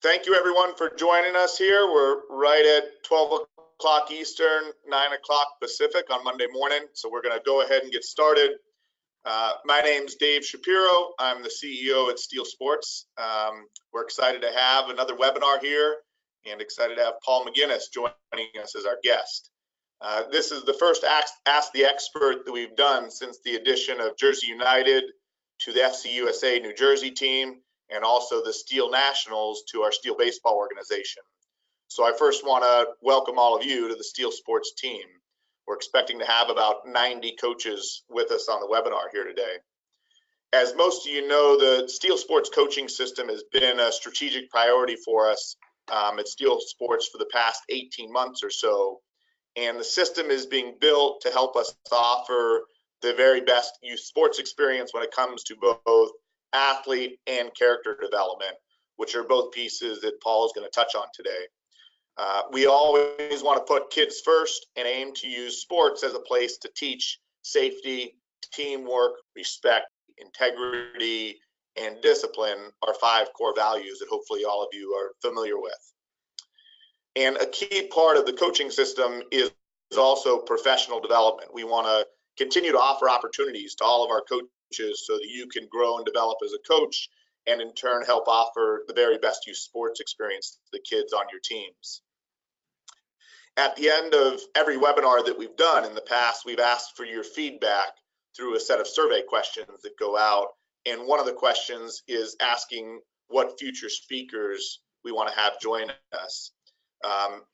Thank you everyone for joining us here. We're right at 12 o'clock Eastern, 9 o'clock Pacific on Monday morning. So we're going to go ahead and get started. My name's Dave Shapiro. I'm the CEO at Steel Sports. We're excited to have another webinar here and excited to have Paul McGuinness joining us as our guest. This is the first Ask the Expert that we've done since the addition of Jersey United to the FC USA New Jersey team, and also the Steel Nationals to our Steel Baseball organization. So I first want to welcome all of you to the Steel Sports team. We're expecting to have about 90 coaches with us on the webinar here today. As most of you know, the Steel Sports coaching system has been a strategic priority for us at Steel Sports for the past 18 months or so. And the system is being built to help us offer the very best youth sports experience when it comes to both athlete and character development, which are both pieces that Paul is going to touch on today. We always want to put kids first and aim to use sports as a place to teach safety, teamwork, respect, integrity, and discipline are 5 core values that hopefully all of you are familiar with. And a key part of the coaching system is also professional development. We want to continue to offer opportunities to all of our coaches so that you can grow and develop as a coach, and in turn help offer the very best youth sports experience to the kids on your teams. At the end of every webinar that we've done in the past, we've asked for your feedback through a set of survey questions that go out. And one of the questions is asking what future speakers we want to have join us.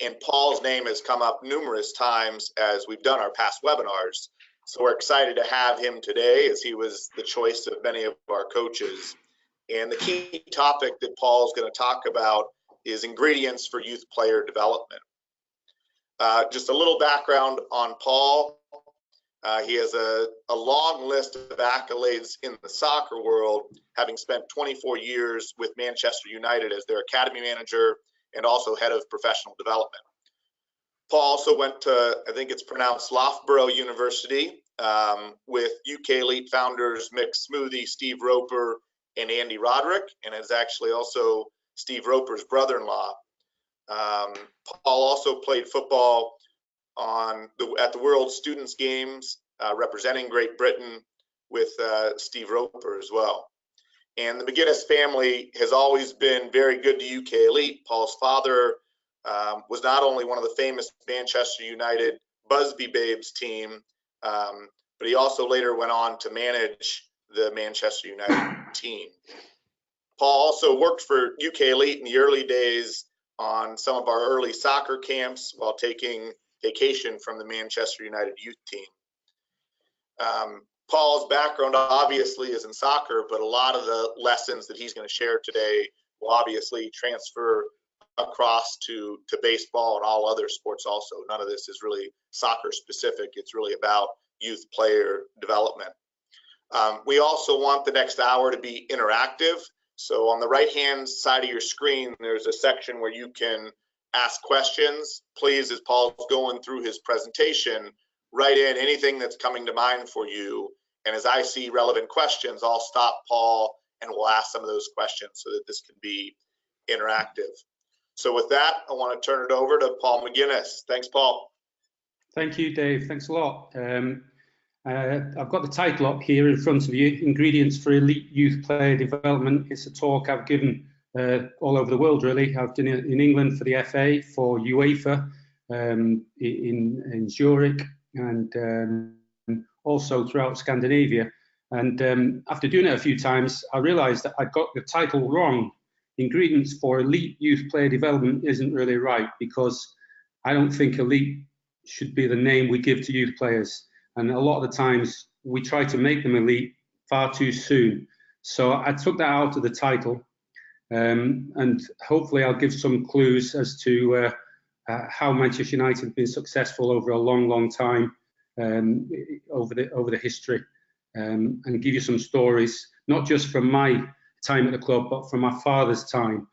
And Paul's name has come up numerous times as we've done our past webinars. So we're excited to have him today, as he was the choice of many of our coaches. And the key topic that Paul is going to talk about is ingredients for youth player development. Just a little background on Paul. He has a long list of accolades in the soccer world, having spent 24 years with Manchester United as their academy manager and also head of professional development. Paul also went to, I think it's pronounced Loughborough University, with UK Elite founders Mick Smoothie, Steve Roper, and Andy Roderick, and is actually also Steve Roper's brother-in-law. Paul also played football at the World Students' Games, representing Great Britain with Steve Roper as well. And the McGuinness family has always been very good to UK Elite. Paul's father was not only one of the famous Manchester United Busby Babes team, but he also later went on to manage the Manchester United team. Paul also worked for UK Elite in the early days on some of our early soccer camps while taking vacation from the Manchester United youth team. Paul's background obviously is in soccer, but a lot of the lessons that he's going to share today will obviously transfer across to baseball and all other sports also. None of this is really soccer specific. It's really about youth player development. We also want the next hour to be interactive. So on the right-hand side of your screen, there's a section where you can ask questions. Please, as Paul's going through his presentation, write in anything that's coming to mind for you. And as I see relevant questions, I'll stop Paul and we'll ask some of those questions so that this can be interactive. So with that, I want to turn it over to Paul McGuinness. Thanks, Paul. Thank you, Dave. Thanks a lot. I've got the title up here in front of you, Ingredients for Elite Youth Player Development. It's a talk I've given all over the world, really. I've done it in England for the FA, for UEFA, in Zurich, and also throughout Scandinavia. And after doing it a few times, I realised that I got the title wrong. Ingredients for Elite Youth Player Development isn't really right, because I don't think elite should be the name we give to youth players. And a lot of the times we try to make them elite far too soon. So I took that out of the title, and hopefully I'll give some clues as to how Manchester United have been successful over a long, long time, over the history, and give you some stories, not just from my time at the club, but from my father's time,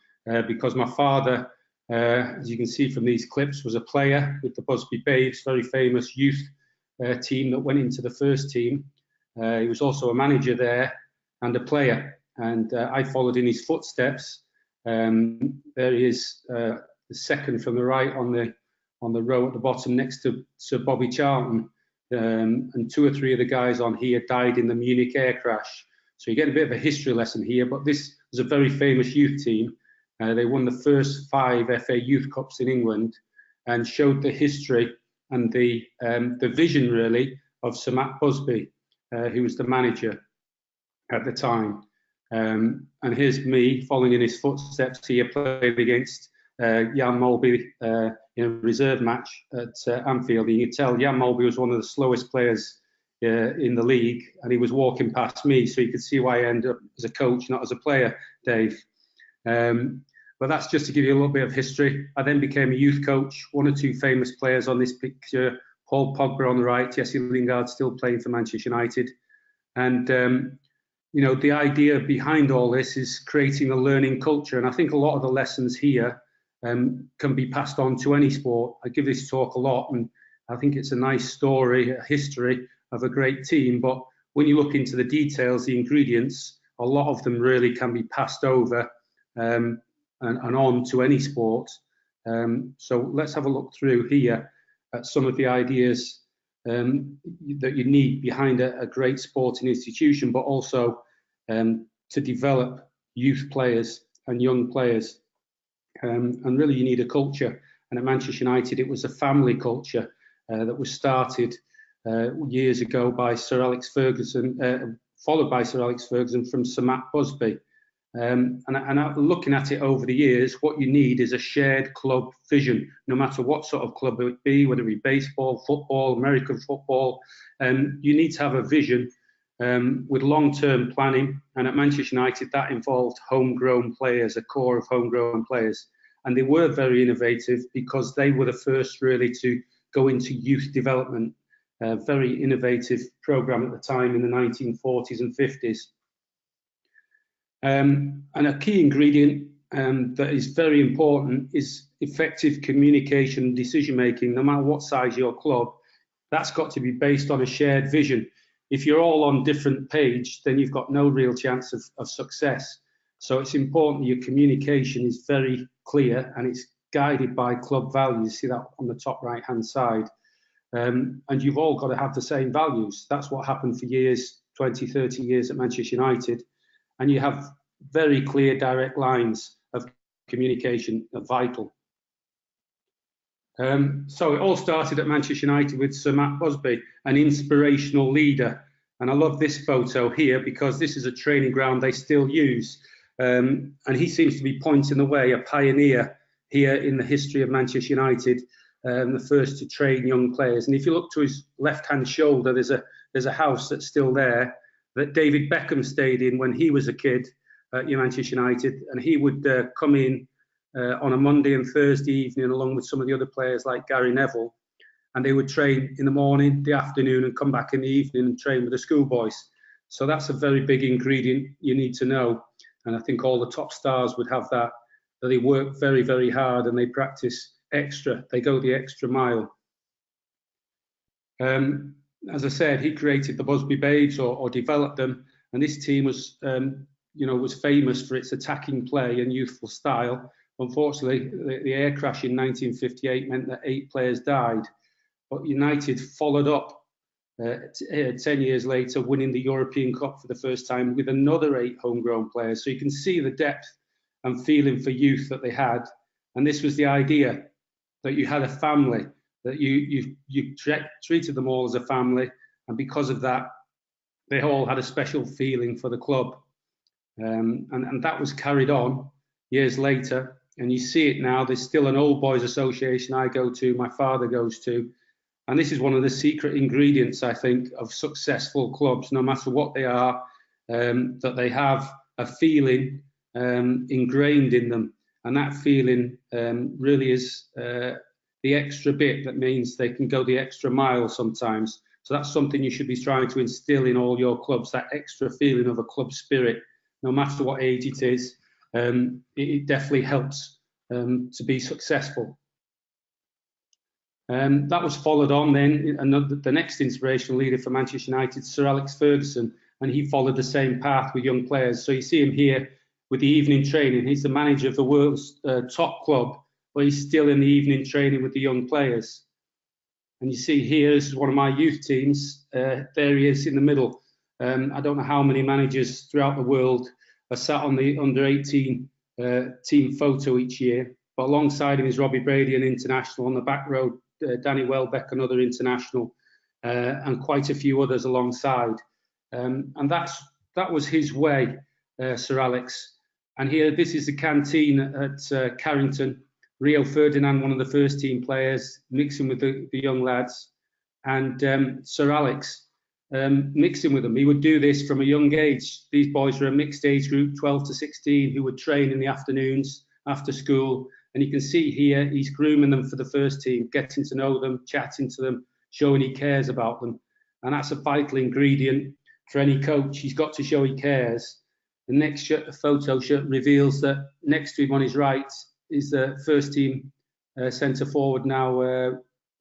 because my father, as you can see from these clips, was a player with the Busby Babes, very famous youth team that went into the first team. He was also a manager there and a player, and I followed in his footsteps There he is, the second from the right on the row at the bottom next to Sir Bobby Charlton. And 2 or 3 of the guys on here died in the Munich air crash. So you get a bit of a history lesson here, but this was a very famous youth team. They won the first 5 FA Youth Cups in England and showed the history and the vision, really, of Sir Matt Busby, who was the manager at the time. And here's me following in his footsteps here, playing against Jan Molby in a reserve match at Anfield. And you can tell Jan Molby was one of the slowest players in the league, and he was walking past me, so you could see why I ended up as a coach, not as a player, Dave. But that's just to give you a little bit of history. I then became a youth coach. 1 or 2 famous players on this picture: Paul Pogba on the right, Jesse Lingard still playing for Manchester United. And you know, the idea behind all this is creating a learning culture, and I think a lot of the lessons here can be passed on to any sport. I give this talk a lot, and I think it's a nice story, a history of a great team, but when you look into the details, the ingredients, a lot of them really can be passed over and on to any sport. So let's have a look through here at some of the ideas that you need behind a great sporting institution, but also to develop youth players and young players. And really you need a culture. And at Manchester United, it was a family culture that was started years ago by Sir Alex Ferguson, followed by Sir Alex Ferguson from Sir Matt Busby. And looking at it over the years, what you need is a shared club vision, no matter what sort of club it be, whether it be baseball, football, American football. You need to have a vision with long-term planning. And at Manchester United, that involved homegrown players, a core of homegrown players. And they were very innovative because they were the first really to go into youth development. A very innovative program at the time in the 1940s and 50s. And a key ingredient that is very important is effective communication and decision making. No matter what size your club, that's got to be based on a shared vision. If you're all on different page, then you've got no real chance of success. So it's important your communication is very clear and it's guided by club values. See that on the top right hand side. And you've all got to have the same values. That's what happened for years, 20, 30 years at Manchester United. And you have very clear, direct lines of communication are vital. So it all started at Manchester United with Sir Matt Busby, an inspirational leader. And I love this photo here because this is a training ground they still use. And he seems to be pointing the way, a pioneer here in the history of Manchester United. The first to train young players. And if you look to his left-hand shoulder, there's a house that's still there that David Beckham stayed in when he was a kid at Manchester United, and he would come in on a Monday and Thursday evening along with some of the other players like Gary Neville, and they would train in the morning, the afternoon, and come back in the evening and train with the schoolboys. So that's a very big ingredient you need to know, and I think all the top stars would have that they work very, very hard and they practice extra, they go the extra mile. As I said, he created the Busby Babes or developed them, and this team was, was famous for its attacking play and youthful style. Unfortunately, the air crash in 1958 meant that 8 players died, but United followed up 10 years later, winning the European Cup for the first time with another 8 homegrown players. So you can see the depth and feeling for youth that they had, and this was the idea, that you had a family, that you treated them all as a family, and because of that, they all had a special feeling for the club. And that was carried on years later, and you see it now. There's still an old boys association I go to, my father goes to, and this is one of the secret ingredients, I think, of successful clubs, no matter what they are, that they have a feeling ingrained in them. And that feeling really is the extra bit that means they can go the extra mile sometimes. So that's something you should be trying to instill in all your clubs, that extra feeling of a club spirit, no matter what age it is. It definitely helps to be successful. That was followed on then, the next inspirational leader for Manchester United, Sir Alex Ferguson, and he followed the same path with young players. So you see him here with the evening training. He's the manager of the world's top club, but he's still in the evening training with the young players. And you see here, this is one of my youth teams. There he is in the middle. I don't know how many managers throughout the world are sat on the under-18 team photo each year. But alongside him is Robbie Brady, an international. On the back row, Danny Welbeck, another international, and quite a few others alongside. And that was his way, Sir Alex. And here, this is the canteen at Carrington. Rio Ferdinand, one of the first team players, mixing with the young lads. And Sir Alex mixing with them. He would do this from a young age. These boys were a mixed age group, 12 to 16, who would train in the afternoons after school. And you can see here, he's grooming them for the first team, getting to know them, chatting to them, showing he cares about them. And that's a vital ingredient for any coach. He's got to show he cares. The next photo reveals that next to him on his right is the first team centre forward now,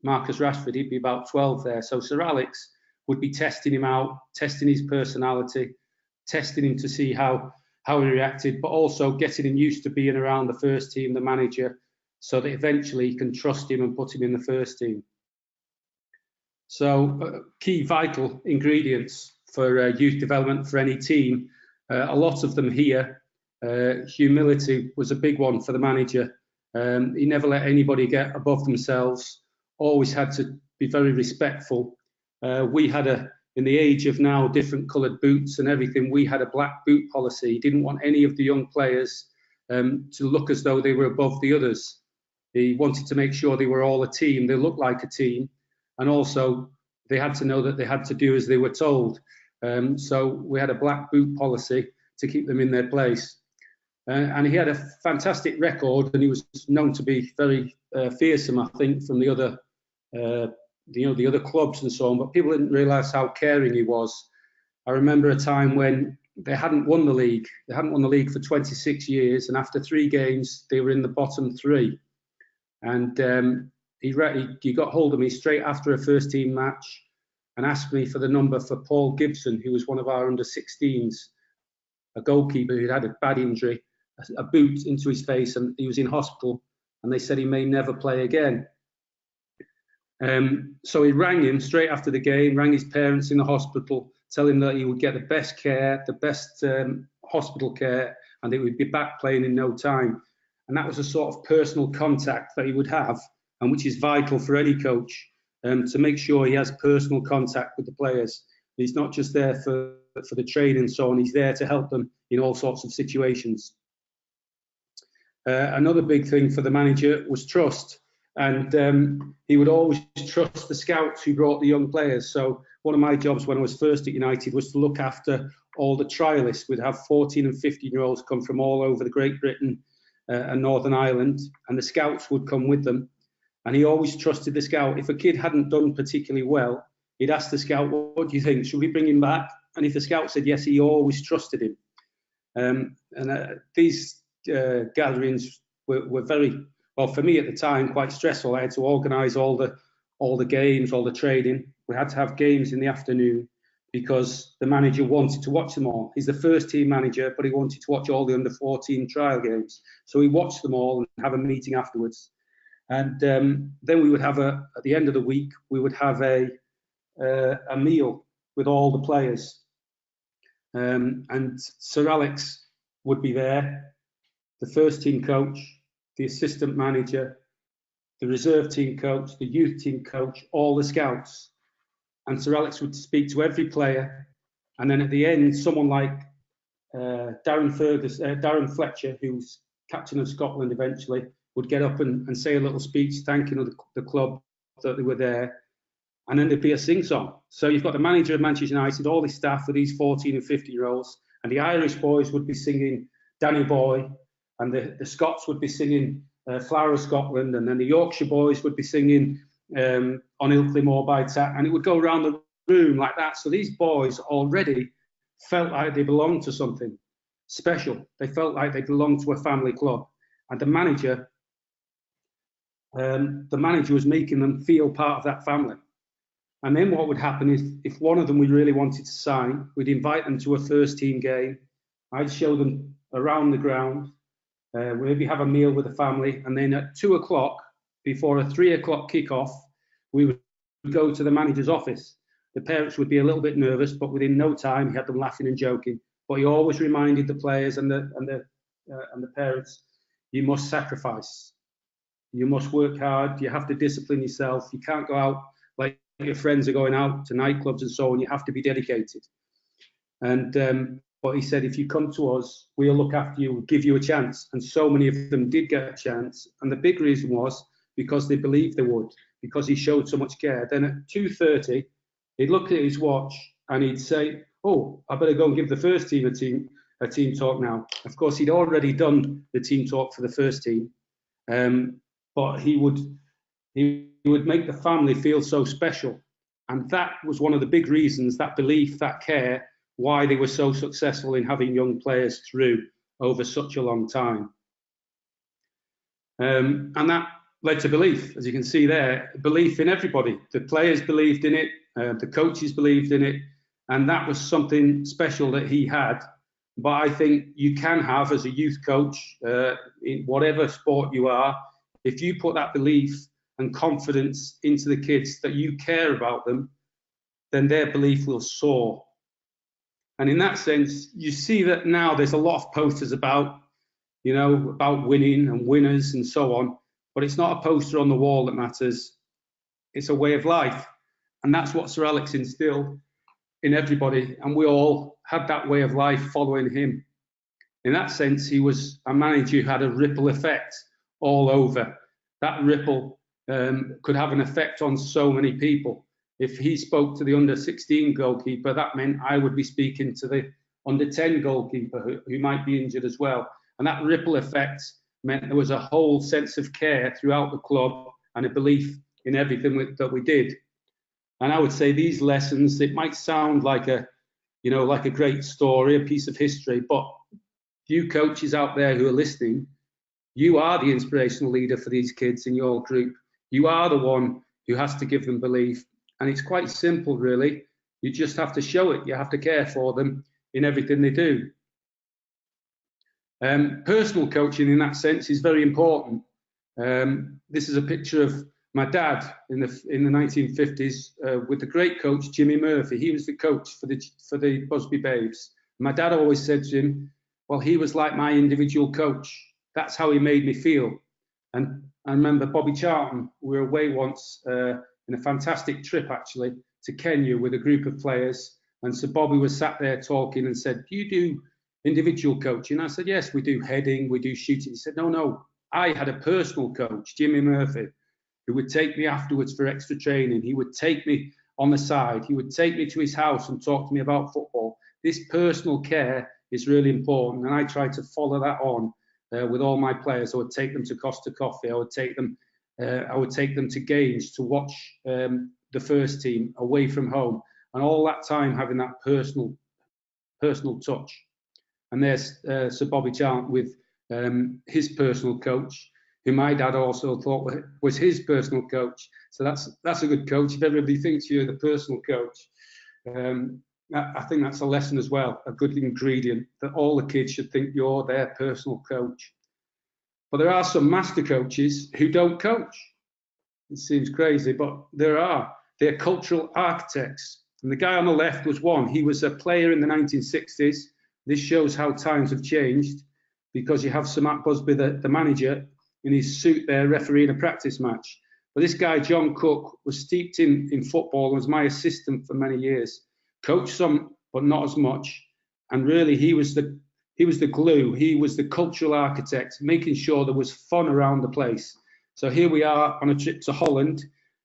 Marcus Rashford. He'd be about 12 there. So Sir Alex would be testing him out, testing his personality, testing him to see how he reacted, but also getting him used to being around the first team, the manager, so that eventually he can trust him and put him in the first team. So key vital ingredients for youth development for any team. A lot of them here. Humility was a big one for the manager. He never let anybody get above themselves, always had to be very respectful. We had in the age of now different coloured boots and everything, we had a black boot policy. He didn't want any of the young players to look as though they were above the others. He wanted to make sure they were all a team, they looked like a team, and also they had to know that they had to do as they were told. So we had a black boot policy to keep them in their place. And he had a fantastic record, and he was known to be very fearsome, I think, from the other the other clubs and so on, but people didn't realise how caring he was. I remember a time when they hadn't won the league. They hadn't won the league for 26 years, and after 3 games, they were in the bottom 3. And he got hold of me straight after a first team match and asked me for the number for Paul Gibson, who was one of our under-16s, a goalkeeper who'd had a bad injury, a boot into his face, and he was in hospital, and they said he may never play again. So he rang him straight after the game, rang his parents in the hospital, telling him that he would get the best care, the best hospital care, and he would be back playing in no time. And that was a sort of personal contact that he would have, and which is vital for any coach, to make sure he has personal contact with the players. He's not just there for the training and so on, he's there to help them in all sorts of situations. Another big thing for the manager was trust. And he would always trust the scouts who brought the young players. So one of my jobs when I was first at United was to look after all the trialists. We'd have 14 and 15-year-olds come from all over the Great Britain and Northern Ireland, and the scouts would come with them. And he always trusted the scout. If a kid hadn't done particularly well, he'd ask the scout, what do you think? Should we bring him back? And if the scout said yes, he always trusted him. These gatherings were very... Well, for me at the time, quite stressful. I had to organise all the games, all the training. We had to have games in the afternoon because the manager wanted to watch them all. He's the first team manager, but he wanted to watch all the under-14 trial games. So he watched them all and have a meeting afterwards. And then we would have at the end of the week, we would have a meal with all the players. And Sir Alex would be there, the first team coach, the assistant manager, the reserve team coach, the youth team coach, all the scouts. And Sir Alex would speak to every player. And then at the end, someone like Darren Fletcher, who's captain of Scotland eventually, would get up and say a little speech thanking the club that they were there. And then there'd be a sing-song. So you've got the manager of Manchester United, all his staff with these 14 and 50-year-olds, and the Irish boys would be singing Danny Boy, and the Scots would be singing Flower of Scotland, and then the Yorkshire boys would be singing On Ilkley Moor by Tap, and it would go around the room like that. So these boys already felt like they belonged to something special. They felt like they belonged to a family club, and the manager was making them feel part of that family. And then what would happen is, if one of them we really wanted to sign, we'd invite them to a first team game. I'd show them around the ground, maybe have a meal with the family, and then at 2 o'clock, before a 3 o'clock kickoff, we would go to the manager's office. The parents would be a little bit nervous, but within no time, he had them laughing and joking. But he always reminded the players and the parents, you must sacrifice. You must work hard. You have to discipline yourself. You can't go out like your friends are going out to nightclubs and so on. You have to be dedicated. And but he said, if you come to us, we'll look after you, we'll give you a chance. And so many of them did get a chance. And the big reason was because they believed they would, because he showed so much care. Then at 2:30, he'd look at his watch and he'd say, oh, I better go and give the first team a team talk now. Of course, he'd already done the team talk for the first team. But he would make the family feel so special. And that was one of the big reasons, that belief, that care, why they were so successful in having young players through over such a long time. And that led to belief, as you can see there, belief in everybody. The players believed in it, the coaches believed in it, and that was something special that he had. But I think you can have, as a youth coach, in whatever sport you are, if you put that belief and confidence into the kids that you care about them, then their belief will soar. And in that sense, you see that now there's a lot of posters about, about winning and winners and so on, but it's not a poster on the wall that matters. It's a way of life. And that's what Sir Alex instilled in everybody. And we all had that way of life following him. In that sense, he was a manager who had a ripple effect all over. That ripple could have an effect on so many people. If he spoke to the under-16 goalkeeper, that meant I would be speaking to the under-10 goalkeeper who might be injured as well. And that ripple effect meant there was a whole sense of care throughout the club and a belief in everything that we did. And I would say these lessons, it might sound like a great story, a piece of history, but you coaches out there who are listening, you are the inspirational leader for these kids in your group. You are the one who has to give them belief. And it's quite simple, really. You just have to show it. You have to care for them in everything they do. Personal coaching, in that sense, is very important. This is a picture of my dad in the 1950s with the great coach Jimmy Murphy. He was the coach for the Busby Babes. My dad always said to him, well, he was like my individual coach. That's how he made me feel. And I remember Bobby Charlton, we were away once in a fantastic trip, actually, to Kenya with a group of players. And so Bobby was sat there talking and said, do you do individual coaching? I said, yes, we do heading, we do shooting. He said, no, I had a personal coach, Jimmy Murphy, who would take me afterwards for extra training. He would take me on the side. He would take me to his house and talk to me about football. This personal care is really important. And I try to follow that on with all my players. I would take them to Costa Coffee. I would take them to games to watch the first team away from home, and all that time having that personal touch. And there's Sir Bobby Charlton with his personal coach, who my dad also thought was his personal coach. So that's a good coach. If everybody thinks you're the personal coach, I think that's a lesson as well, a good ingredient, that all the kids should think you're their personal coach. But there are some master coaches who don't coach. It seems crazy, but there are. They're cultural architects. And the guy on the left was one. He was a player in the 1960s. This shows how times have changed, because you have Sir Matt Busby, the manager, in his suit there refereeing a practice match. But this guy, John Cook, was steeped in football and was my assistant for many years. Coached some, but not as much. And really, he was the glue. He was the cultural architect, making sure there was fun around the place. So here we are on a trip to Holland,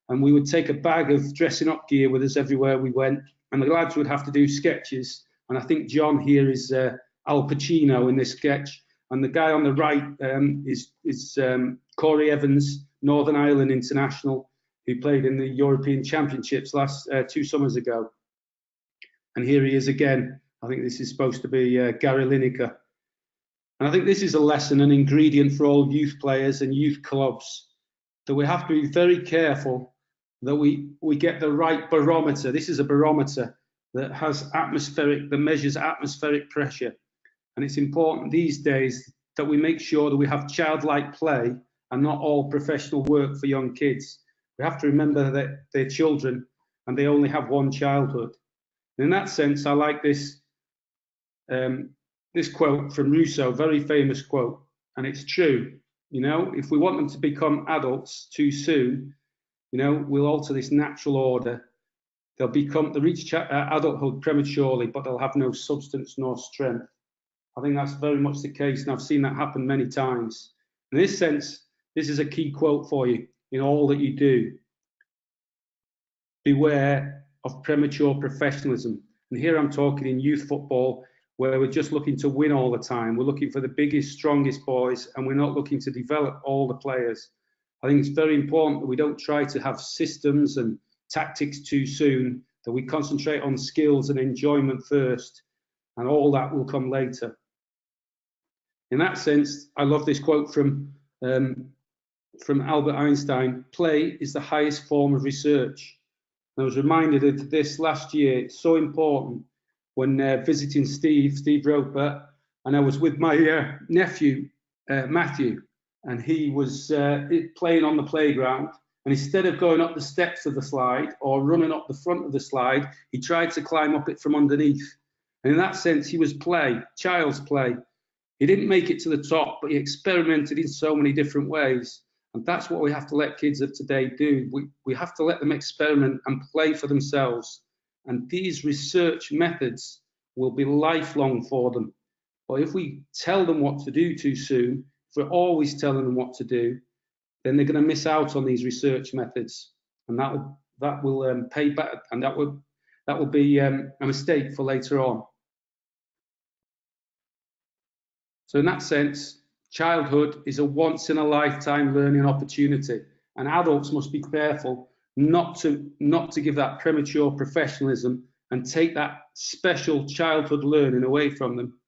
and we would take a bag of dressing up gear with us everywhere we went, and the lads would have to do sketches. And I think John here is Al Pacino in this sketch, and the guy on the right is Corey Evans, Northern Ireland international, who played in the European Championships last 2 summers ago. And here he is again. I think this is supposed to be Gary Lineker. And I think this is a lesson, an ingredient for all youth players and youth clubs, that we have to be very careful that we get the right barometer. This is a barometer that has that measures atmospheric pressure. And it's important these days that we make sure that we have childlike play and not all professional work for young kids. We have to remember that they're children and they only have one childhood. And in that sense, I like this quote from Rousseau, very famous quote, and it's true. You know, if we want them to become adults too soon, you know, we'll alter this natural order. They'll reach adulthood prematurely, but they'll have no substance nor strength. I think that's very much the case, and I've seen that happen many times. In this sense, this is a key quote for you in all that you do. Beware of premature professionalism. And here I'm talking in youth football, where we're just looking to win all the time. We're looking for the biggest, strongest boys, and we're not looking to develop all the players. I think it's very important that we don't try to have systems and tactics too soon, that we concentrate on skills and enjoyment first, and all that will come later. In that sense, I love this quote from Albert Einstein: play is the highest form of research. And I was reminded of this last year. It's so important when visiting Steve Roper, and I was with my nephew, Matthew, and he was playing on the playground. And instead of going up the steps of the slide or running up the front of the slide, he tried to climb up it from underneath. And in that sense, he was child's play. He didn't make it to the top, but he experimented in so many different ways. And that's what we have to let kids of today do. We have to let them experiment and play for themselves. And these research methods will be lifelong for them. But if we tell them what to do too soon, if we're always telling them what to do, then they're going to miss out on these research methods. And that will pay back, and that will be a mistake for later on. So in that sense, childhood is a once-in-a-lifetime learning opportunity, and adults must be careful not to give that premature professionalism and take that special childhood learning away from them.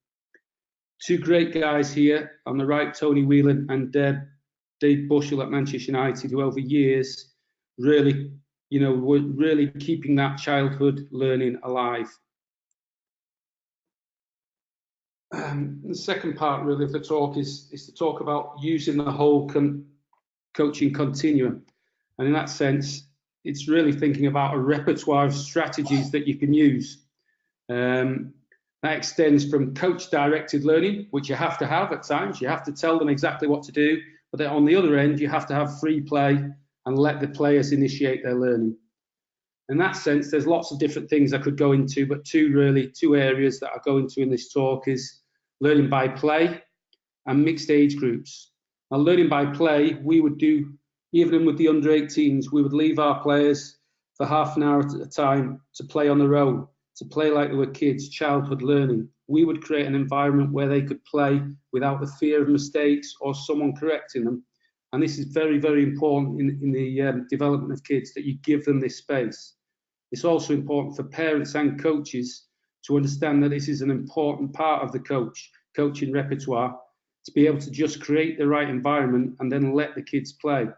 Two great guys here on the right, Tony Whelan and Dave Bushell at Manchester United, who over years really, were really keeping that childhood learning alive. The second part really of the talk is to talk about using the whole coaching continuum. And in that sense, it's really thinking about a repertoire of strategies that you can use. That extends from coach-directed learning, which you have to have at times. You have to tell them exactly what to do. But then on the other end, you have to have free play and let the players initiate their learning. In that sense, there's lots of different things I could go into, but two areas that I go into in this talk is learning by play and mixed age groups. Now, learning by play, we would do, even with the under 18s, we would leave our players for half an hour at a time to play on their own, to play like they were kids, childhood learning. We would create an environment where they could play without the fear of mistakes or someone correcting them. And this is very, very important in the development of kids, that you give them this space. It's also important for parents and coaches to understand that this is an important part of the coaching repertoire, to be able to just create the right environment and then let the kids play.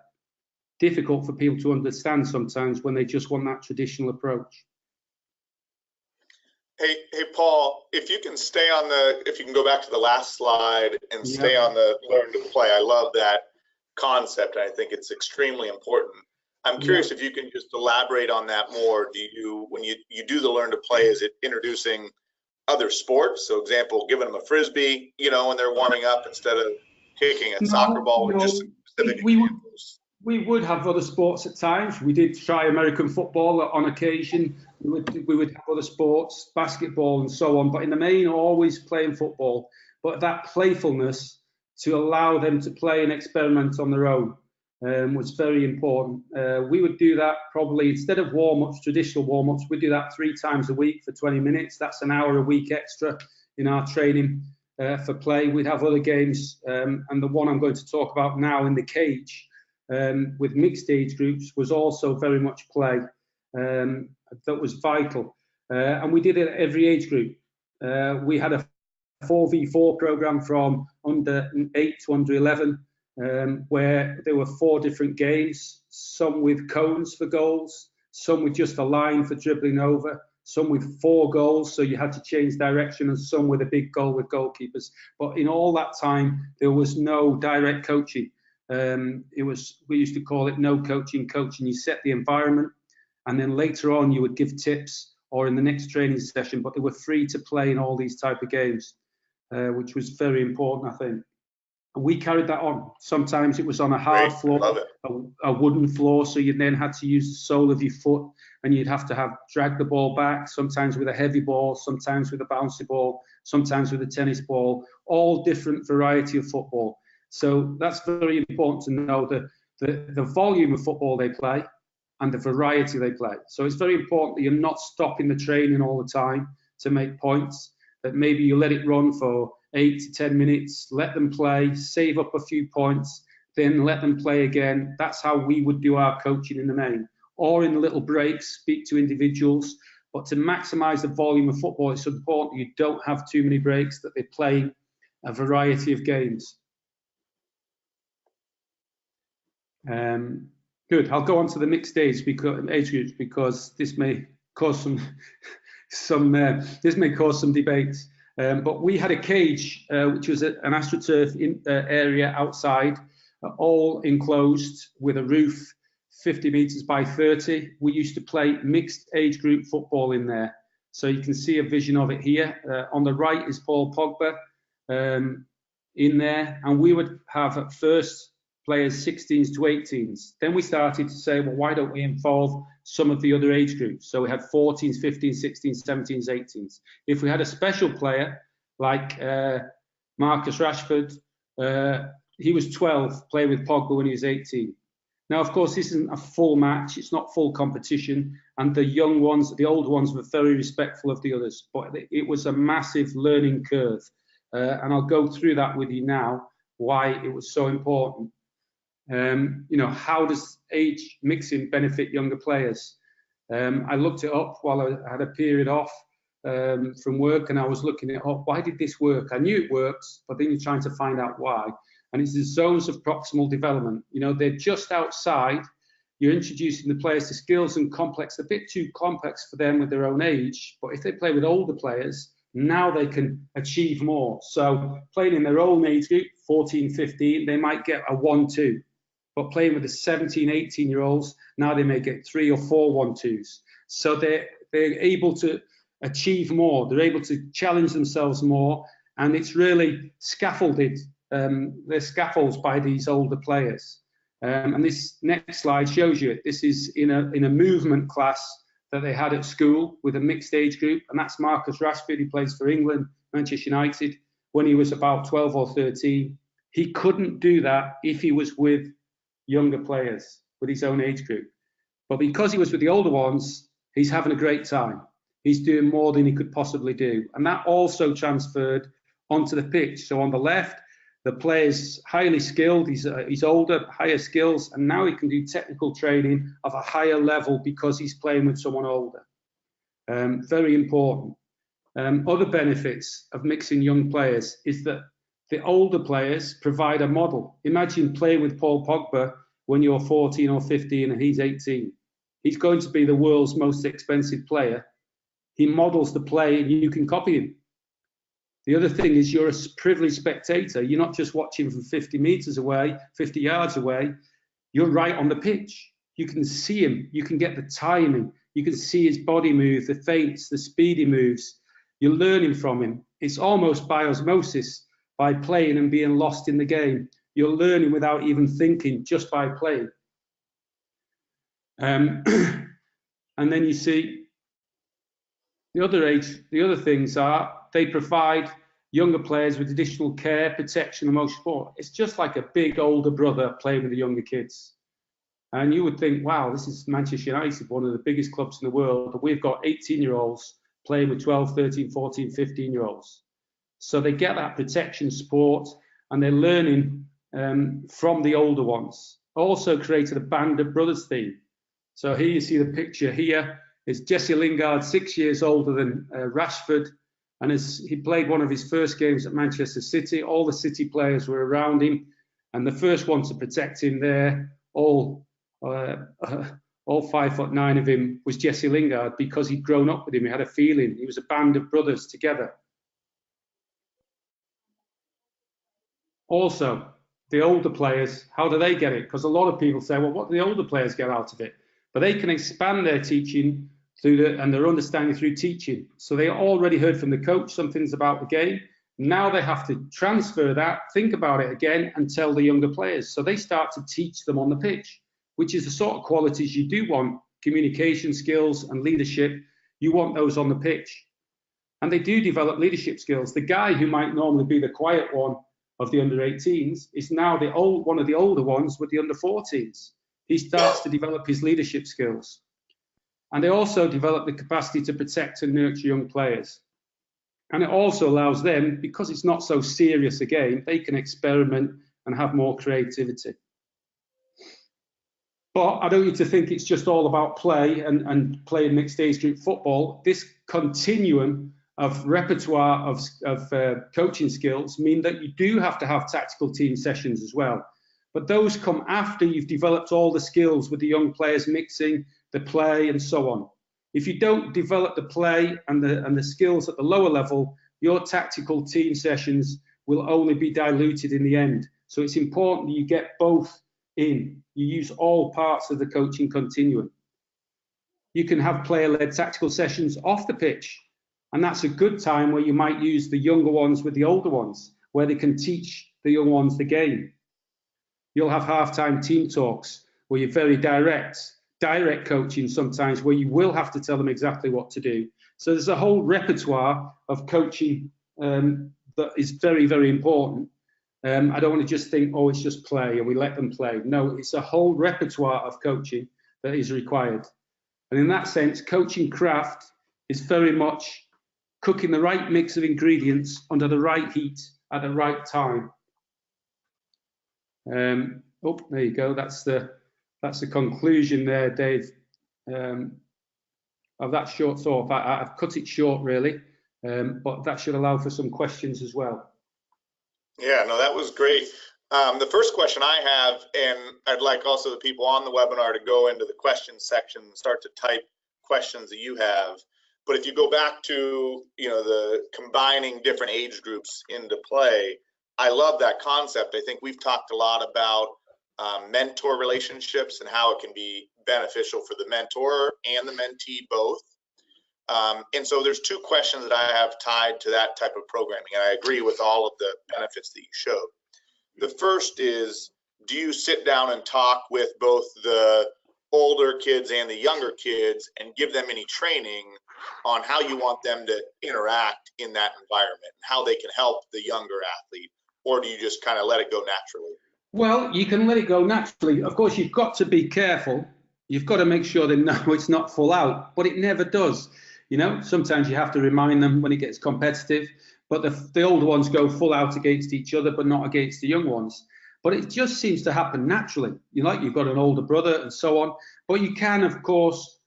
Difficult for people to understand sometimes when they just want that traditional approach. Hey, Paul, if you can go back to the last slide and stay on the learn to play. I love that concept. I think it's extremely important. I'm curious if you can just elaborate on that more. When you do the learn to play, is it introducing other sports? So example, giving them a Frisbee, when they're warming up instead of kicking a soccer ball? Just specific examples. We would have other sports at times. We did try American football on occasion. We would have other sports, basketball and so on. But in the main, always playing football. But that playfulness to allow them to play and experiment on their own was very important. We would do that probably, instead of warm-ups, traditional warm-ups, we'd do that 3 times a week for 20 minutes. That's an hour a week extra in our training for play. We'd have other games, and the one I'm going to talk about now in the cage with mixed age groups was also very much play. That was vital. And we did it at every age group. We had a 4v4 program from under 8 to under 11, where there were 4 different games, some with cones for goals, some with just a line for dribbling over, some with 4 goals, so you had to change direction, and some with a big goal with goalkeepers. But in all that time, there was no direct coaching. We used to call it no coaching. You set the environment, and then later on you would give tips, or in the next training session, but they were free to play in all these type of games, which was very important, I think. And we carried that on. Sometimes it was on a hard floor, a wooden floor, so you then had to use the sole of your foot, and you'd have to drag the ball back, sometimes with a heavy ball, sometimes with a bouncy ball, sometimes with a tennis ball, all different variety of football. So that's very important to know the volume of football they play and the variety they play. So it's very important that you're not stopping the training all the time to make points, that maybe you let it run for 8 to 10 minutes, let them play, save up a few points, then let them play again. That's how we would do our coaching in the main. Or in little breaks, speak to individuals. But to maximise the volume of football, it's important you don't have too many breaks, that they play a variety of games. Good. I'll go on to the mixed age groups, because this may cause some debates. But we had a cage, which was an AstroTurf area outside, all enclosed with a roof, 50 metres by 30. We used to play mixed age group football in there. So you can see a vision of it here. On the right is Paul Pogba in there. And we would have at first players 16s to 18s. Then we started to say, well, why don't we involve some of the other age groups? So we had 14s, 15s, 16s, 17s, 18s. If we had a special player like Marcus Rashford, he was 12, playing with Pogba when he was 18. Now, of course, this isn't a full match. It's not full competition. And the young ones, the older ones, were very respectful of the others. But it was a massive learning curve. And I'll go through that with you now, why it was so important. How does age mixing benefit younger players? I looked it up while I had a period off from work, and I was looking it up. Why did this work? I knew it works, but then you're trying to find out why. And it's the zones of proximal development. They're just outside. You're introducing the players to skills and complex, a bit too complex for them with their own age. But if they play with older players, now they can achieve more. So playing in their own age group, 14, 15, they might get a 1-2. But playing with the 17, 18-year-olds, now they may get 3 or 4 1-2s. So they're able to achieve more. They're able to challenge themselves more. And it's really scaffolded. They're scaffolds by these older players. And this next slide shows you it. This is in a movement class that they had at school with a mixed age group. And that's Marcus Rashford. He plays for England, Manchester United, when he was about 12 or 13. He couldn't do that if he was with younger players, with his own age group. But because he was with the older ones, he's having a great time. He's doing more than he could possibly do. And that also transferred onto the pitch. So on the left, the player's highly skilled, he's older, higher skills, and now he can do technical training of a higher level because he's playing with someone older. Very important. Other benefits of mixing young players is that the older players provide a model. Imagine playing with Paul Pogba when you're 14 or 15 and he's 18. He's going to be the world's most expensive player. He models the play and you can copy him. The other thing is you're a privileged spectator. You're not just watching from 50 meters away, 50 yards away. You're right on the pitch. You can see him. You can get the timing. You can see his body move, the feints, the speedy moves. You're learning from him. It's almost by osmosis, by playing and being lost in the game. You're learning without even thinking, just by playing. And then you see the other things are they provide younger players with additional care, protection, emotional support. It's just like a big older brother playing with the younger kids. And you would think, wow, this is Manchester United, one of the biggest clubs in the world. But we've got 18-year-olds playing with 12, 13, 14, 15-year-olds. So they get that protection, support, and they're learning from the older ones. Also created a Band of Brothers theme. So here you see the picture here. It's Jesse Lingard, 6 years older than Rashford. And as he played one of his first games at Manchester City, all the City players were around him. And the first one to protect him there, all all 5'9" of him was Jesse Lingard because he'd grown up with him. He had a feeling. He was a band of brothers together. Also, the older players, how do they get it? Because a lot of people say, well, what do the older players get out of it? But they can expand their teaching and their understanding through teaching. So they already heard from the coach some things about the game. Now they have to transfer that, think about it again, and tell the younger players. So they start to teach them on the pitch, which is the sort of qualities you do want, communication skills and leadership. You want those on the pitch. And they do develop leadership skills. The guy who might normally be the quiet one of the under-18s is now one of the older ones with the under-14s. He starts to develop his leadership skills. And they also develop the capacity to protect and nurture young players. And it also allows them, because it's not so serious a game, they can experiment and have more creativity. But I don't need to think it's just all about play and playing mixed age group football. This continuum of repertoire of coaching skills mean that you do have to have tactical team sessions as well. But those come after you've developed all the skills with the young players, mixing the play and so on. If you don't develop the play and the skills at the lower level, your tactical team sessions will only be diluted in the end. So it's important that you get both in. You use all parts of the coaching continuum. You can have player-led tactical sessions off the pitch, and that's a good time where you might use the younger ones with the older ones, where they can teach the young ones the game. You'll have half-time team talks where you're very direct coaching sometimes, where you will have to tell them exactly what to do. So there's a whole repertoire of coaching that is very, very important. I don't want to just think, oh, it's just play and we let them play. No, it's a whole repertoire of coaching that is required. And in that sense, coaching craft is very much cooking the right mix of ingredients under the right heat at the right time. Oh, there you go. That's the conclusion there, Dave, of that short talk. I've cut it short, really, but that should allow for some questions as well. Yeah, no, that was great. The first question I have, and I'd like also the people on the webinar to go into the questions section and start to type questions that you have. But if you go back to, the combining different age groups into play, I love that concept. I think we've talked a lot about mentor relationships and how it can be beneficial for the mentor and the mentee both. And so there's two questions that I have tied to that type of programming, and I agree with all of the benefits that you showed. The first is, do you sit down and talk with both the older kids and the younger kids and give them any training on how you want them to interact in that environment and how they can help the younger athlete? Or do you just kind of let it go naturally? Well, you can let it go naturally. Of course, you've got to be careful. You've got to make sure they know it's not full out, but it never does. Sometimes you have to remind them when it gets competitive, but the older ones go full out against each other, but not against the young ones. But it just seems to happen naturally. You've got an older brother and so on. But you can, of course,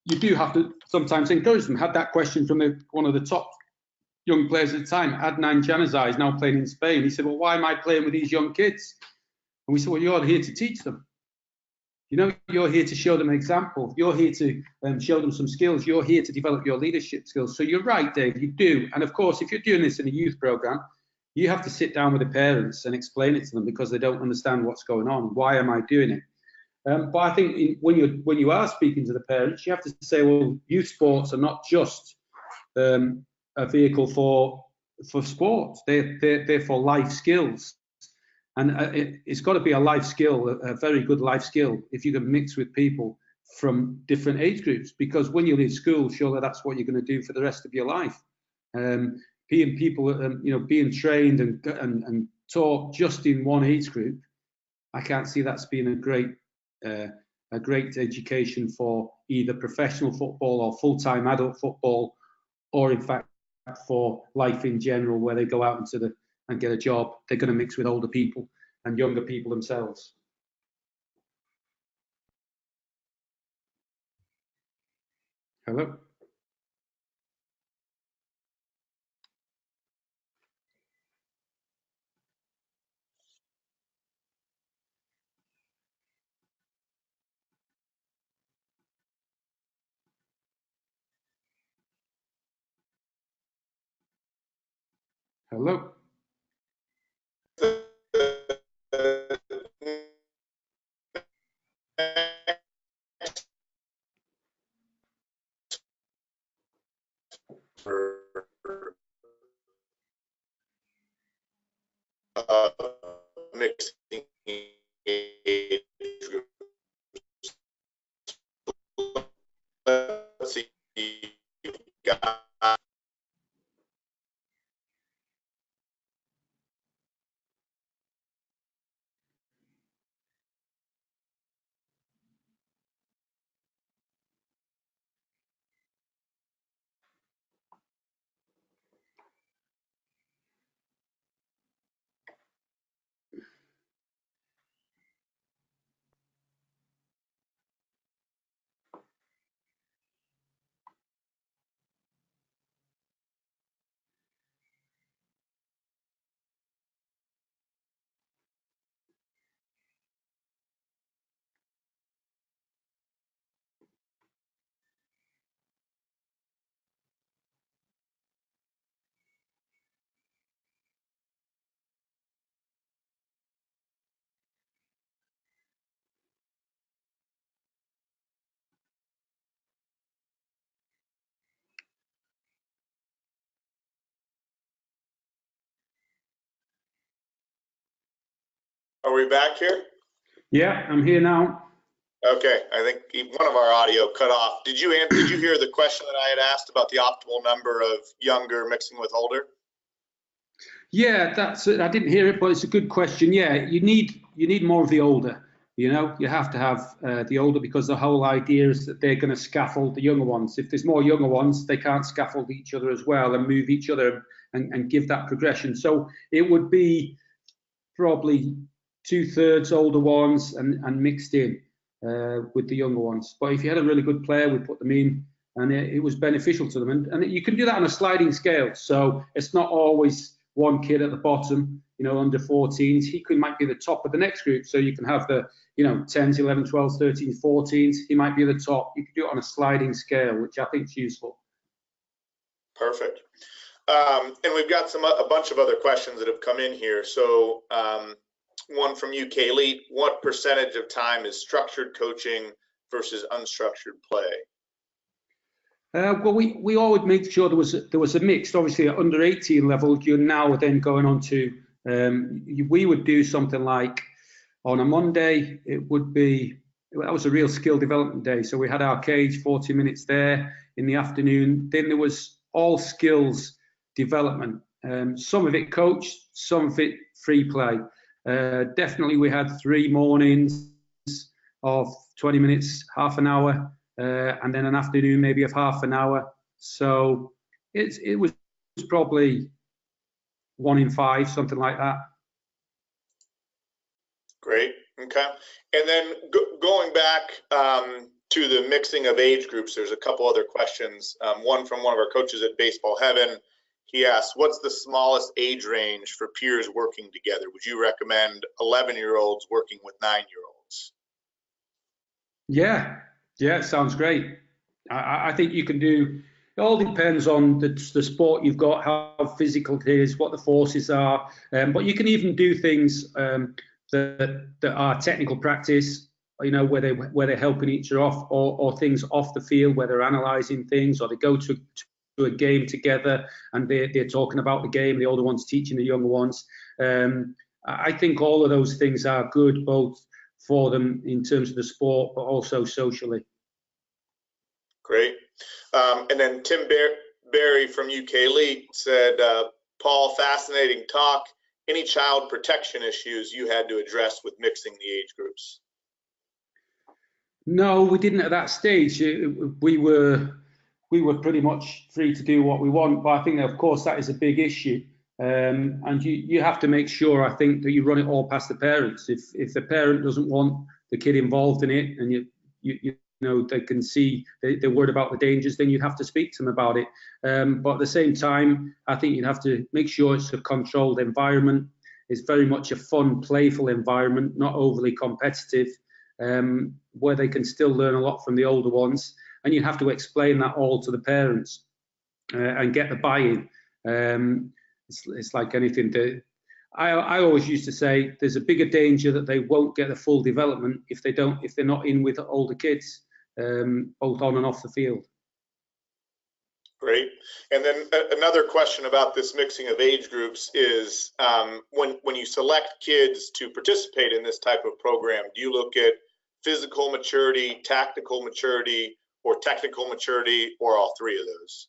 you do have to sometimes encourage them. Had that question from one of the top young players at the time, Adnan Januzaj, is now playing in Spain. He said, well, why am I playing with these young kids? And we said, well, you're here to teach them. You're here to show them an example. You're here to show them some skills. You're here to develop your leadership skills. So you're right, Dave, you do. And of course, if you're doing this in a youth program, you have to sit down with the parents and explain it to them because they don't understand what's going on. Why am I doing it? But I think when you are speaking to the parents, you have to say, well, youth sports are not just a vehicle for sports. They're for life skills. And it's got to be a life skill, a very good life skill, if you can mix with people from different age groups. Because when you leave school, surely that's what you're going to do for the rest of your life. Being trained and taught just in one age group, I can't see that's been a great education for either professional football or full-time adult football, or in fact for life in general, where they go out and get a job. They're going to mix with older people and younger people themselves. Hello? Hello. Mixing age groups. Let's see. Are we back here? Yeah, I'm here now. Okay, I think one of our audio cut off. Did you hear the question that I had asked about the optimal number of younger mixing with older? Yeah, that's it. I didn't hear it, but it's a good question. Yeah, you need more of the older. You know, you have to have the older, because the whole idea is that they're going to scaffold the younger ones. If there's more younger ones, they can't scaffold each other as well and move each other and give that progression. So it would be probably 2/3 older ones and mixed in with the younger ones. But if you had a really good player, we put them in, and it was beneficial to them. And you can do that on a sliding scale. So it's not always one kid at the bottom, you know, under 14s. He might be the top of the next group. So you can have the, you know, 10s, 11s, 12s, 13s, 14s. He might be at the top. You can do it on a sliding scale, which I think is useful. Perfect. And we've got a bunch of other questions that have come in here. So one from UK Elite: what percentage of time is structured coaching versus unstructured play? Well, we always make sure there was a mix. Obviously, at under 18 level, you're now then going on to, we would do something like on a Monday, that was a real skill development day. So we had our cage, 40 minutes there in the afternoon. Then there was all skills development. Some of it coached, some of it free play. Definitely we had 3 mornings of 20 minutes, half an hour, and then an afternoon maybe of half an hour. So it was probably 1 in 5, something like that. Great. Okay. And then going back to the mixing of age groups, there's a couple other questions. One from one of our coaches at Baseball Heaven. He asks, what's the smallest age range for peers working together? Would you recommend 11-year-olds working with 9-year-olds? Yeah, sounds great. I think you can do, it all depends on the sport you've got, how physical it is, what the forces are. But you can even do things that are technical practice, you know, where they're helping each other off, or things off the field where they're analysing things, or they go to a game together and they're talking about the game, the older ones teaching the younger ones. I think all of those things are good, both for them in terms of the sport, but also socially. Great. And then Tim Barry from UK Elite said, Paul, fascinating talk. Any child protection issues you had to address with mixing the age groups? No, we didn't at that stage. We were pretty much free to do what we want, but I think that, of course, that is a big issue. And you have to make sure, I think, that you run it all past the parents. If the parent doesn't want the kid involved in it, and you know they can see they're worried about the dangers, then you have to speak to them about it. But at the same time, I think you have to make sure it's a controlled environment. It's very much a fun, playful environment, not overly competitive, where they can still learn a lot from the older ones. And you have to explain that all to the parents and get the buy-in. It's like anything. I always used to say there's a bigger danger that they won't get the full development if they're not in with older kids, both on and off the field. Great. And then another question about this mixing of age groups is when you select kids to participate in this type of program, do you look at physical maturity, tactical maturity, or technical maturity, or all three of those?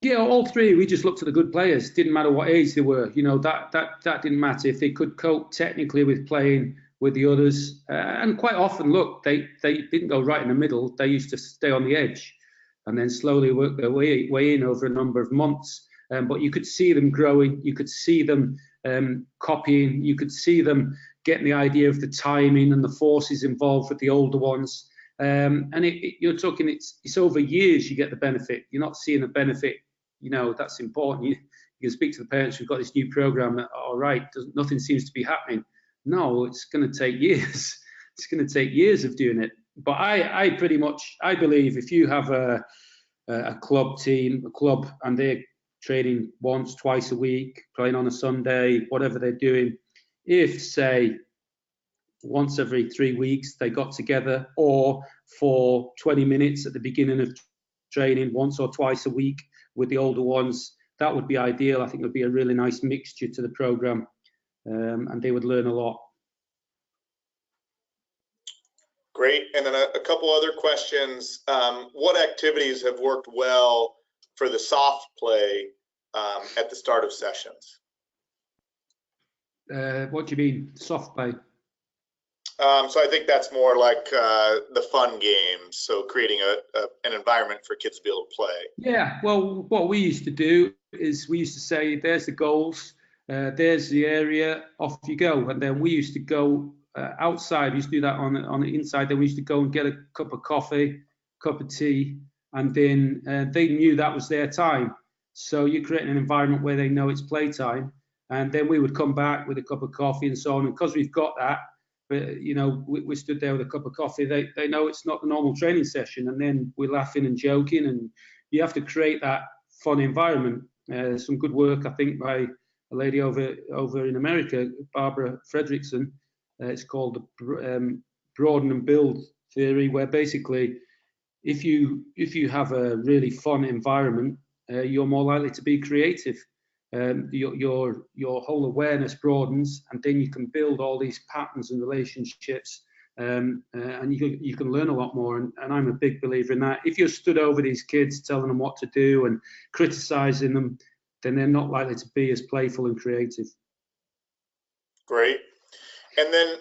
Yeah, all three. We just looked at the good players. Didn't matter what age they were. You know, that didn't matter if they could cope technically with playing with the others. And quite often, look, they didn't go right in the middle. They used to stay on the edge and then slowly work their way in over a number of months. But you could see them growing. You could see them copying. You could see them getting the idea of the timing and the forces involved with the older ones. And you're talking, it's over years you get the benefit. You're not seeing the benefit. You know, that's important. You can speak to the parents who've got this new program that, all right, nothing seems to be happening. No, it's going to take years. It's going to take years of doing it. But I believe if you have a club team, a club, and they're training once, twice a week, playing on a Sunday, whatever they're doing, if, say, once every 3 weeks they got together, or for 20 minutes at the beginning of training once or twice a week with the older ones, that would be ideal. I think it would be a really nice mixture to the program, and they would learn a lot. Great. And then a couple other questions. What activities have worked well for the soft play at the start of sessions? What do you mean, soft play? So I think that's more like the fun games, so creating an environment for kids to be able to play. Yeah, well, what we used to do is we used to say, there's the goals, there's the area, off you go. And then we used to go outside. We used to do that on the inside. Then we used to go and get a cup of coffee, cup of tea, and then they knew that was their time. So you're creating an environment where they know it's playtime. And then we would come back with a cup of coffee and so on. And because we've got that, you know, we stood there with a cup of coffee. They know it's not the normal training session, and then we're laughing and joking. And you have to create that fun environment. Some good work, I think, by a lady over in America, Barbara Fredrickson. It's called the broaden and build theory, where basically, if you have a really fun environment, you're more likely to be creative. Your whole awareness broadens, and then you can build all these patterns and relationships, and you can learn a lot more. And I'm a big believer in that. If you're stood over these kids telling them what to do and criticizing them, then they're not likely to be as playful and creative. Great. And then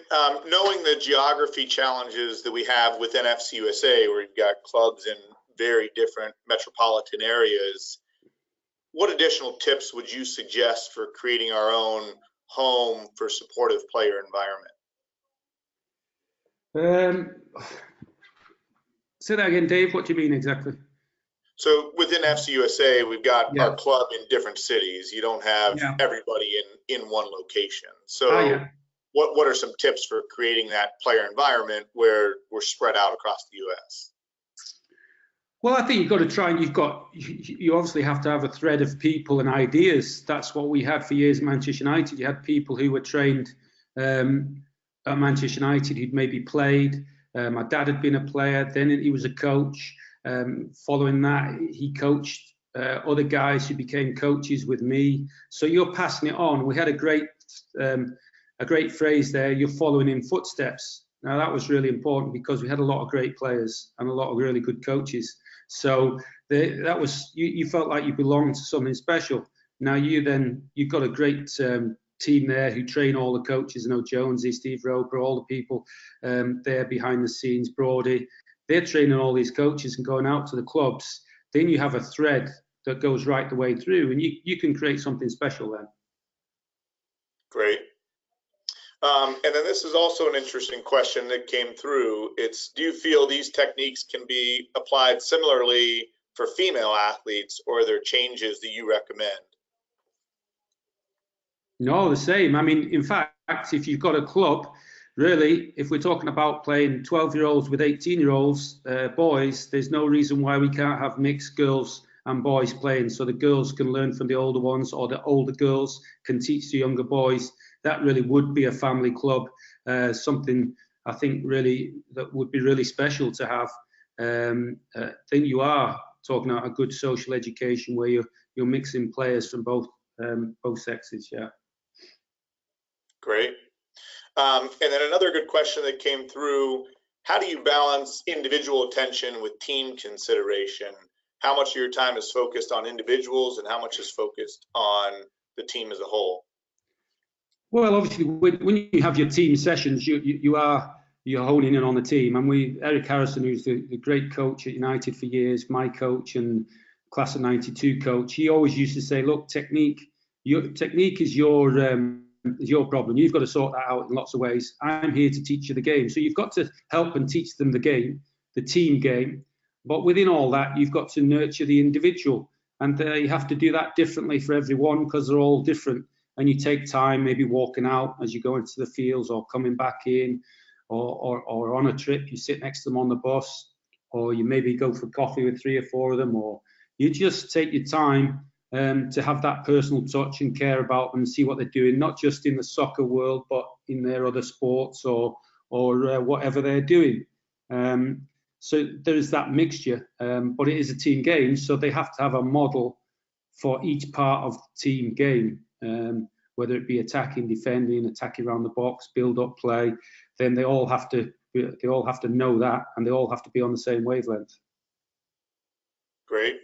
knowing the geography challenges that we have within FCUSA, where you've got clubs in very different metropolitan areas, what additional tips would you suggest for creating our own home for supportive player environment? Say that again, Dave. What do you mean exactly? So within FCUSA, we've got our club in different cities. You don't have everybody in one location. So what are some tips for creating that player environment where we're spread out across the U.S.? Well, I think you've got to try, and you obviously have to have a thread of people and ideas. That's what we had for years at Manchester United. You had people who were trained at Manchester United who'd maybe played. My dad had been a player, then he was a coach. Following that, he coached other guys who became coaches with me. So you're passing it on. We had a great phrase there, you're following in footsteps. Now that was really important because we had a lot of great players and a lot of really good coaches. So that was, you felt like you belonged to something special. Now you've got a great team there who train all the coaches. You know, Jonesy, Steve Roper, all the people there behind the scenes, Brody. They're training all these coaches and going out to the clubs. Then you have a thread that goes right the way through, and you can create something special then. Great. And then this is also an interesting question that came through. It's, do you feel these techniques can be applied similarly for female athletes, or are there changes that you recommend? No, the same. I mean, in fact, if you've got a club, really, if we're talking about playing 12-year-olds with 18-year-olds, boys, there's no reason why we can't have mixed girls and boys playing, so the girls can learn from the older ones, or the older girls can teach the younger boys. That really would be a family club, something I think really that would be really special to have. I think you are talking about a good social education where you're mixing players from both sexes. Yeah. Great. And then another good question that came through: how do you balance individual attention with team consideration? How much of your time is focused on individuals, and how much is focused on the team as a whole? Well, obviously, when you have your team sessions, you're honing in on the team. And Eric Harrison, who's the great coach at United for years, my coach and class of '92 coach, he always used to say, look, technique is your problem. You've got to sort that out in lots of ways. I'm here to teach you the game. So you've got to help and teach them the game, the team game. But within all that, you've got to nurture the individual. And you have to do that differently for everyone, because they're all different. And you take time, maybe walking out as you go into the fields, or coming back in, or on a trip, you sit next to them on the bus, or you maybe go for coffee with 3 or 4 of them, or you just take your time to have that personal touch and care about them, see what they're doing, not just in the soccer world, but in their other sports or whatever they're doing. So there is that mixture, but it is a team game, so they have to have a model for each part of the team game, whether it be attacking, defending, attacking around the box, build-up play. Then they all have to know that, and they all have to be on the same wavelength. Great.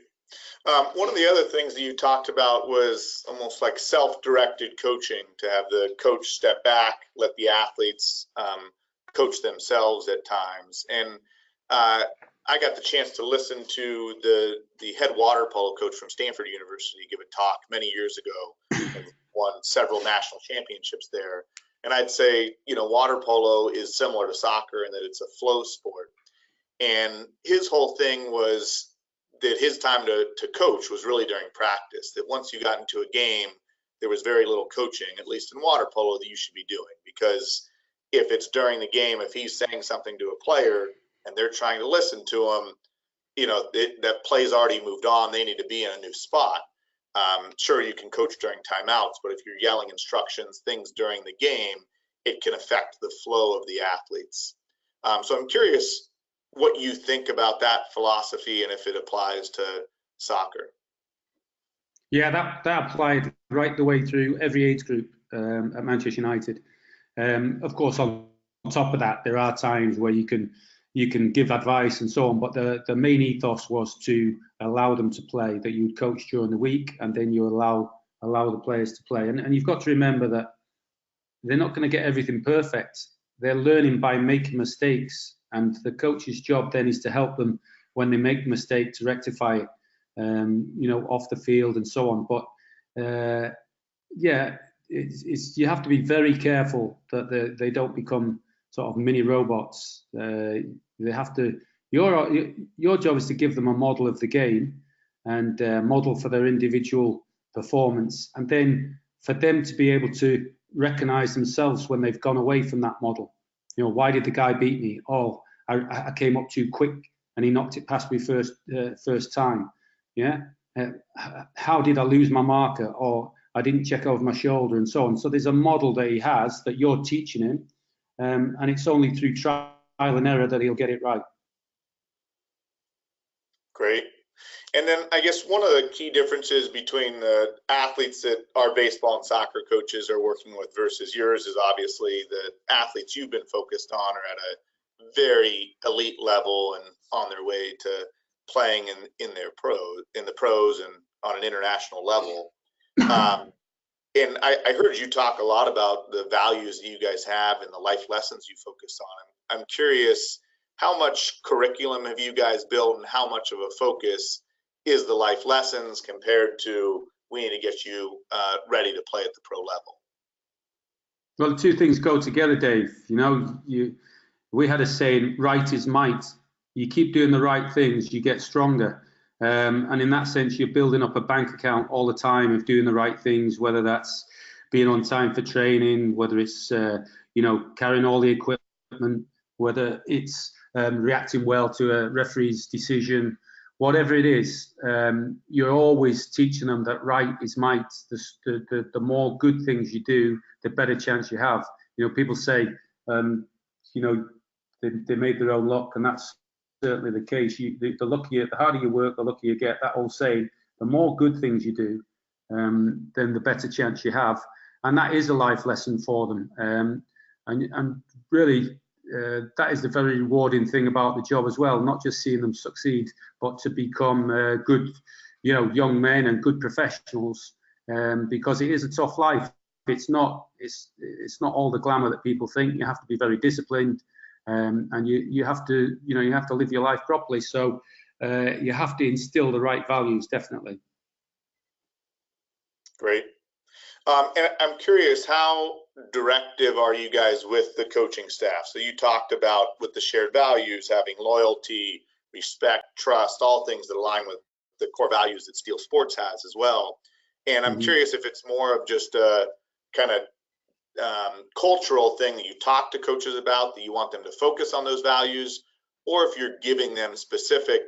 One of the other things that you talked about was almost like self-directed coaching, to have the coach step back, let the athletes coach themselves at times. And I got the chance to listen to the head water polo coach from Stanford University give a talk many years ago, and won several national championships there. And I'd say, water polo is similar to soccer in that it's a flow sport. And his whole thing was that his time to coach was really during practice, that once you got into a game, there was very little coaching, at least in water polo, that you should be doing. Because if it's during the game, if he's saying something to a player and they're trying to listen to him, that play's already moved on. They need to be in a new spot. Sure, you can coach during timeouts, but if you're yelling instructions, things during the game, it can affect the flow of the athletes. So I'm curious what you think about that philosophy, and if it applies to soccer. Yeah, that applied right the way through every age group at Manchester United. Of course, on top of that, there are times where you can give advice and so on, but the main ethos was to allow them to play, that you would coach during the week, and then you allow the players to play. And you've got to remember that they're not going to get everything perfect. They're learning by making mistakes, and the coach's job then is to help them when they make the mistake to rectify it, off the field and so on. But you have to be very careful that they don't become sort of mini robots. They have to. Your job is to give them a model of the game and model for their individual performance, and then for them to be able to recognise themselves when they've gone away from that model. Why did the guy beat me? Oh, I came up too quick and he knocked it past me first time. Yeah. How did I lose my marker? Or I didn't check over my shoulder, and so on. So there's a model that he has that you're teaching him, and it's only through trial and error that he'll get it right. Great. And then I guess one of the key differences between the athletes that our baseball and soccer coaches are working with versus yours is obviously the athletes you've been focused on are at a very elite level and on their way to playing in the pros and on an international level. And I heard you talk a lot about the values that you guys have and the life lessons you focus on. I'm curious, how much curriculum have you guys built, and how much of a focus is the life lessons compared to we need to get you ready to play at the pro level? Well, the two things go together, Dave. We had a saying, right is might. You keep doing the right things, you get stronger. And in that sense, you're building up a bank account all the time of doing the right things, whether that's being on time for training, whether it's, carrying all the equipment, whether it's reacting well to a referee's decision, whatever it is, you're always teaching them that right is might. The more good things you do, the better chance you have. People say, they made their own luck, and that's certainly the case. The harder you work, the luckier you get. That old saying, the more good things you do, then the better chance you have. And that is a life lesson for them. And really, that is the very rewarding thing about the job as well. Not just seeing them succeed, but to become good, young men and good professionals. Because it is a tough life. It's not all the glamour that people think. You have to be very disciplined, and you have to live your life properly. So you have to instill the right values, definitely. Great. And I'm curious, how directive are you guys with the coaching staff? So you talked about with the shared values, having loyalty, respect, trust, all things that align with the core values that Steel Sports has as well. And I'm curious if it's more of just a kind of cultural thing that you talk to coaches about, that you want them to focus on those values, or if you're giving them specific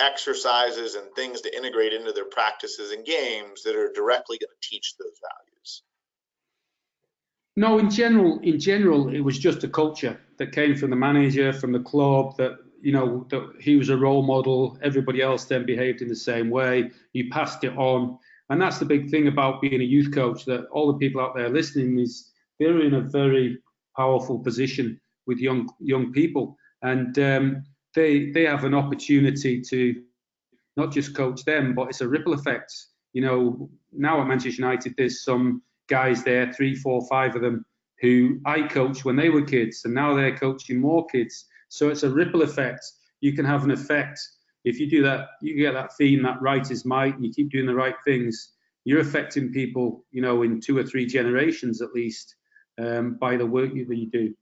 exercises and things to integrate into their practices and games that are directly going to teach those values. No, in general, it was just a culture that came from the manager, from the club, that that he was a role model. Everybody else then behaved in the same way. You passed it on. And that's the big thing about being a youth coach, that all the people out there listening is they're in a very powerful position with young people, and they have an opportunity to not just coach them, but it's a ripple effect. Now at Manchester United, there's some guys there, 3, 4, 5 of them, who I coached when they were kids, and now they're coaching more kids. So it's a ripple effect. You can have an effect. If you do that, you get that theme, that right is might, and you keep doing the right things, you're affecting people, in 2 or 3 generations at least, by the work that you do.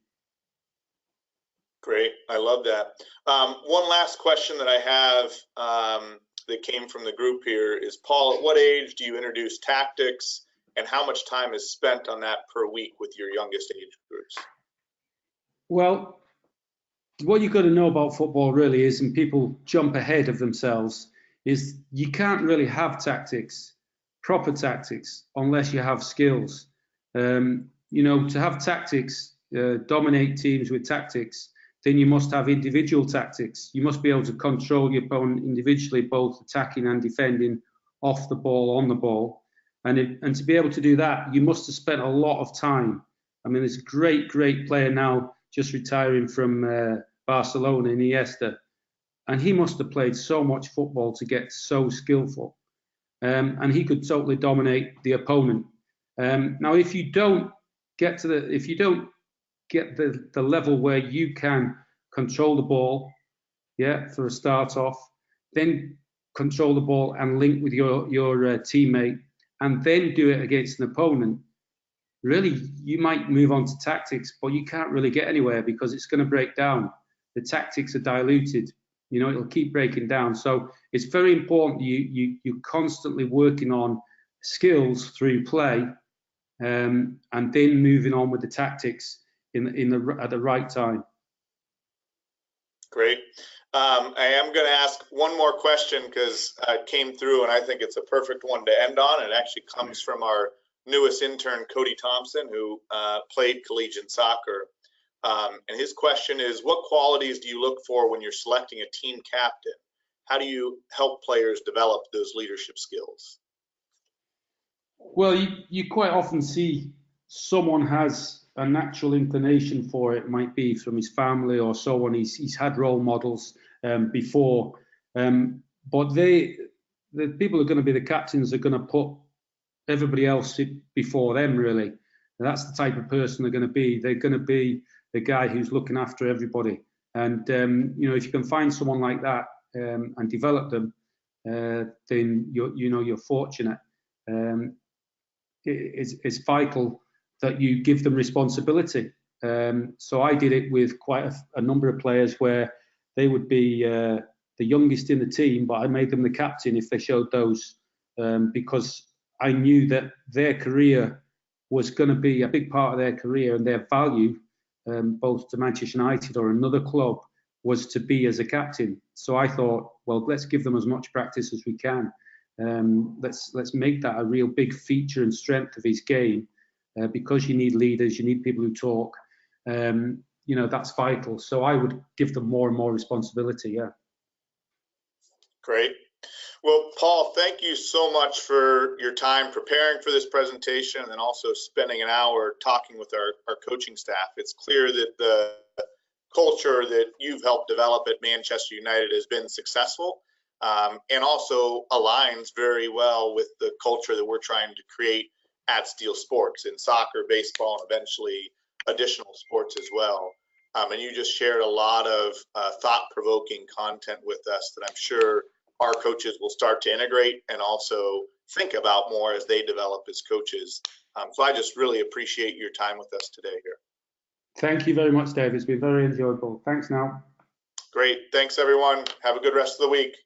Great. I love that. One last question that I have that came from the group here is, Paul, at what age do you introduce tactics, and how much time is spent on that per week with your youngest age groups? Well, what you've got to know about football really is, and people jump ahead of themselves, is you can't really have tactics, proper tactics, unless you have skills. To have tactics, dominate teams with tactics, then you must have individual tactics. You must be able to control your opponent individually, both attacking and defending, off the ball, on the ball. And to be able to do that, you must have spent a lot of time. I mean, there's a great player now just retiring from Barcelona, Iniesta, and he must have played so much football to get so skillful, and he could totally dominate the opponent. Now, if you don't get to the level where you can control the ball, for a start off, then control the ball and link with your teammate, and then do it against an opponent, really, you might move on to tactics, but you can't really get anywhere because it's going to break down. The tactics are diluted. It'll keep breaking down. So it's very important you're constantly working on skills through play, and then moving on with the tactics at the right time. Great. I am going to ask one more question because it came through, and I think it's a perfect one to end on. It actually comes from our newest intern, Cody Thompson, who played collegiate soccer. And his question is, what qualities do you look for when you're selecting a team captain? How do you help players develop those leadership skills? Well, you quite often see someone has a natural inclination for it. Might be from his family or someone he's had role models before. But the people who are going to be the captains are going to put everybody else before them, really. And that's the type of person they're going to be. They're going to be the guy who's looking after everybody. And, if you can find someone like that and develop them, then you're fortunate. It's vital that you give them responsibility. So I did it with quite a number of players where they would be the youngest in the team, but I made them the captain if they showed those, because I knew that their career was going to be a big part of their career, and their value, both to Manchester United or another club, was to be as a captain. So I thought, well, let's give them as much practice as we can. Let's make that a real big feature and strength of his game, because you need leaders, you need people who talk. You know, that's vital. So I would give them more and more responsibility. Yeah. Great. Well, Paul, thank you so much for your time preparing for this presentation and then also spending an hour talking with our coaching staff. It's clear that the culture that you've helped develop at Manchester United has been successful, and also aligns very well with the culture that we're trying to create at Steel Sports in soccer, baseball, and eventually additional sports as well. And you just shared a lot of thought-provoking content with us that I'm sure our coaches will start to integrate and also think about more as they develop as coaches. So I just really appreciate your time with us today here. Thank you very much, Dave. It's been very enjoyable. Thanks now. Great. Thanks, everyone. Have a good rest of the week.